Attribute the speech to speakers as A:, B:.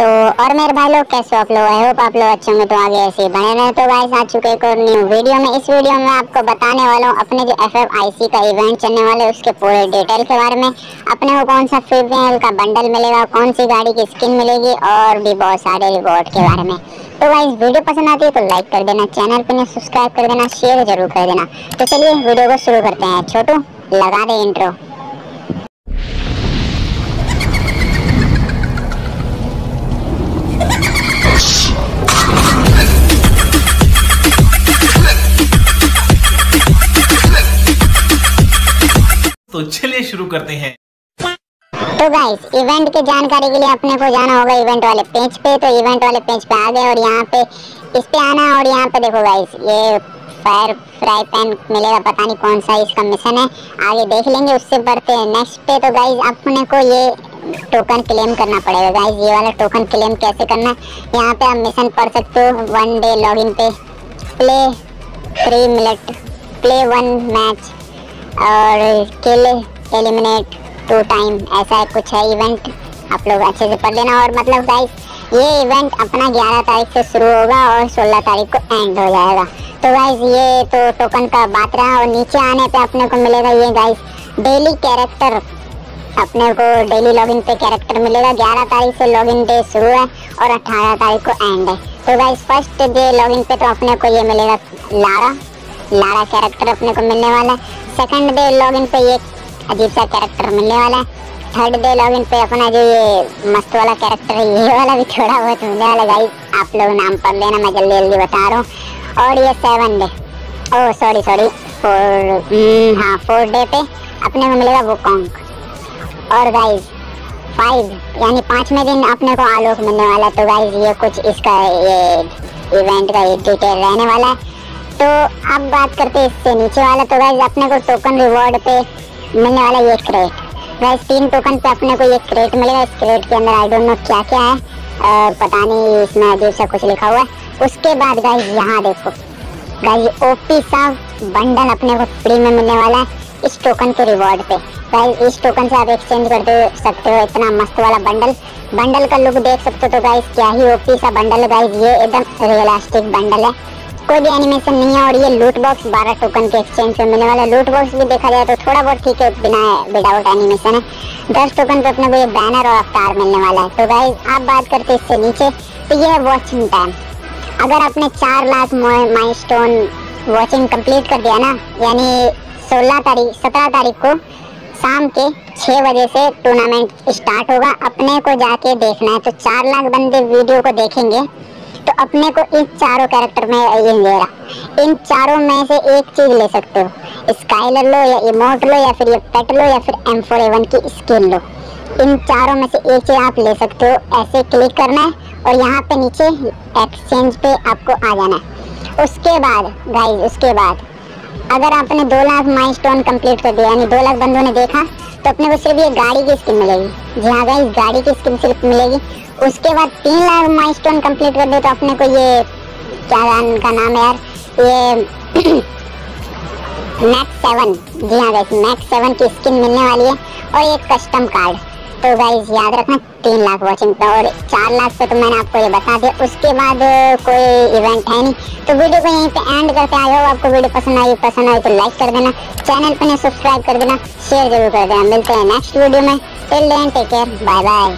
A: तो और मेरे भाई लोग कैसे हो आप लोग? आई होप आप लोग अच्छे होंगे। तो आगे ऐसे ही बने रहे। तो गाइस आ चुके एक और न्यू वीडियो में। इस वीडियो में आपको बताने वाला हूँ अपने जो FFIC का इवेंट चलने वाले उसके पूरे डिटेल के बारे में। अपने को कौन सा फीमेल का बंडल मिलेगा, कौन सी गाड़ी की स्किन मिलेगी और भी बहुत सारे रिवॉर्ड के बारे में। तो गाइस वीडियो पसंद आती है तो लाइक कर देना, चैनल पर सब्सक्राइब कर देना, शेयर जरूर कर देना। तो चलिए वीडियो को शुरू करते हैं। छोटू लगा दे इंट्रो।
B: तो चलिए शुरू करते हैं।
A: तो गाइस इवेंट की जानकारी के लिए अपने को जाना होगा इवेंट वाले पेज पे। तो इवेंट वाले पेज पे आ गए और यहाँ पे इस पे आना और यहाँ पे देखो गाइस ये फायर फ्राई पैन मिलेगा, पता नहीं कौन सा इसका मिशन है, आगे देख लेंगे। उससे बढ़ते हैं नेक्स्ट पे। तो गाइस अपने को ये टोकन क्लेम करना पड़ेगा। गाइस ये वाला टोकन क्लेम कैसे करना है, यहाँ पे आप मिशन पढ़ सकते हो। 1 डे लॉगिन पे प्ले 3 मिनट, प्ले 1 मैच और किल एलिमिनेट 2 टाइम, ऐसा है कुछ है इवेंट। आप लोग अच्छे से पढ़ लेना। और मतलब गाइस ये इवेंट अपना 11 तारीख से शुरू होगा और 16 तारीख को एंड हो जाएगा। तो गाइस ये तो टोकन का बात रहा। और नीचे आने पे अपने को मिलेगा ये गाइस डेली कैरेक्टर। अपने को डेली लॉगिन पे कैरेक्टर मिलेगा। 11 तारीख से लॉगिन डे शुरू है और 18 तारीख को एंड है। तो गाइस फर्स्ट डे लॉगिन पे तो अपने को ये मिलेगा लारा कैरेक्टर अपने को मिलने वाला है। सेकंड डे लॉगिन पे ये अजीब सा कैरेक्टर मिलने वाला है। थर्ड डे लॉगिन पे अपना जो ये मस्त वाला कैरेक्टर है ये वाला भी थोड़ा बहुत मिलने वाला। गाइस आप लोग नाम पढ़ लेना, मैं जल्दी जल्दी बता रहा हूँ। और ये 7 डे सॉरी 4 डे पे अपने को मिलेगा वो कॉन्क। और गाइस 5 यानी 5वें दिन अपने को आलोक मिलने वाला है। तो गाइस ये कुछ इसका ये इवेंट का ये डिटेल रहने वाला है। तो अब बात करते हैं इससे नीचे वाला। तो गाइस अपने को टोकन रिवॉर्ड पे मिलने वाला ये क्रेट। गाइस 3 टोकन पे अपने को ये क्रेट मिलेगा। इस क्रेट के अंदर आई डोंट नो क्या क्या है, पता नहीं, इसमें अजीब सा कुछ लिखा हुआ है। उसके बाद गाइस यहाँ देखो गाइस ओपी सा बंडल अपने को फ्री में मिलने वाला है इस टोकन के रिवॉर्ड पे। गाइस इस टोकन से आप एक्सचेंज कर सकते हो इतना मस्त वाला बंडल का लुक देख सकते हो। तो गाइस क्या ही ओपी सा बंडल है। गाइस ये एकदम रियलिस्टिक बंडल है, कोई भी एनिमेशन नहीं है। और ये लूट बॉक्स 12 टोकन के एक्सचेंज पे मिलने वाला। लूट बॉक्स भी देखा जाए तो थोड़ा बहुत ठीक है, विदाउट एनिमेशन है। 10 टोकन पे अपने को ये बैनर और अवतार मिलने वाला है। तो गाइस आप बात करते हैं इससे नीचे। तो ये है वॉचिंग टाइम। अगर आपने 4 लाख माइलस्टोन वॉचिंग कंप्लीट कर दिया ना, यानी 17 तारीख को शाम के 6 बजे से टूर्नामेंट स्टार्ट होगा। अपने को जाके देखना है। तो 4 लाख बंदे वीडियो को देखेंगे तो अपने को इन चारों कैरेक्टर में ये मिलेगा। इन चारों में से एक चीज ले सकते हो, स्काइलर लो या इमोट लो या फिर ये पेट लो या फिर M4A1 की स्किन लो। इन चारों में से एक चीज आप ले सकते हो। ऐसे क्लिक करना है और यहाँ पे नीचे एक्सचेंज पे आपको आ जाना है। उसके बाद अगर आपने 2 लाख माइलस्टोन कंप्लीट कर दिया, यानी 2 लाख बंदों ने देखा, तो अपने को सिर्फ ये गाड़ी की स्किन मिलेगी। जी हाँ गाइस गाड़ी की स्किन सिर्फ मिलेगी। उसके बाद 3 लाख माइलस्टोन कंप्लीट कर दे तो अपने को ये क्या का नाम है यार, ये मैक्स 7, जी हाँ गाइस मैक्स 7 की स्किन मिलने वाली है और एक कस्टम कार्ड। तो गाइस याद रखना 3 लाख वॉचिंग पे और 4 लाख पे तो मैंने आपको ये बता दिया। उसके बाद कोई इवेंट है नहीं। तो वीडियो को यहीं पे एंड करते आए हो। आपको वीडियो पसंद आई तो लाइक कर देना, चैनल पे सब्सक्राइब कर देना, शेयर जरूर कर देना। मिलते हैं नेक्स्ट वीडियो में। Till then take care, bye bye.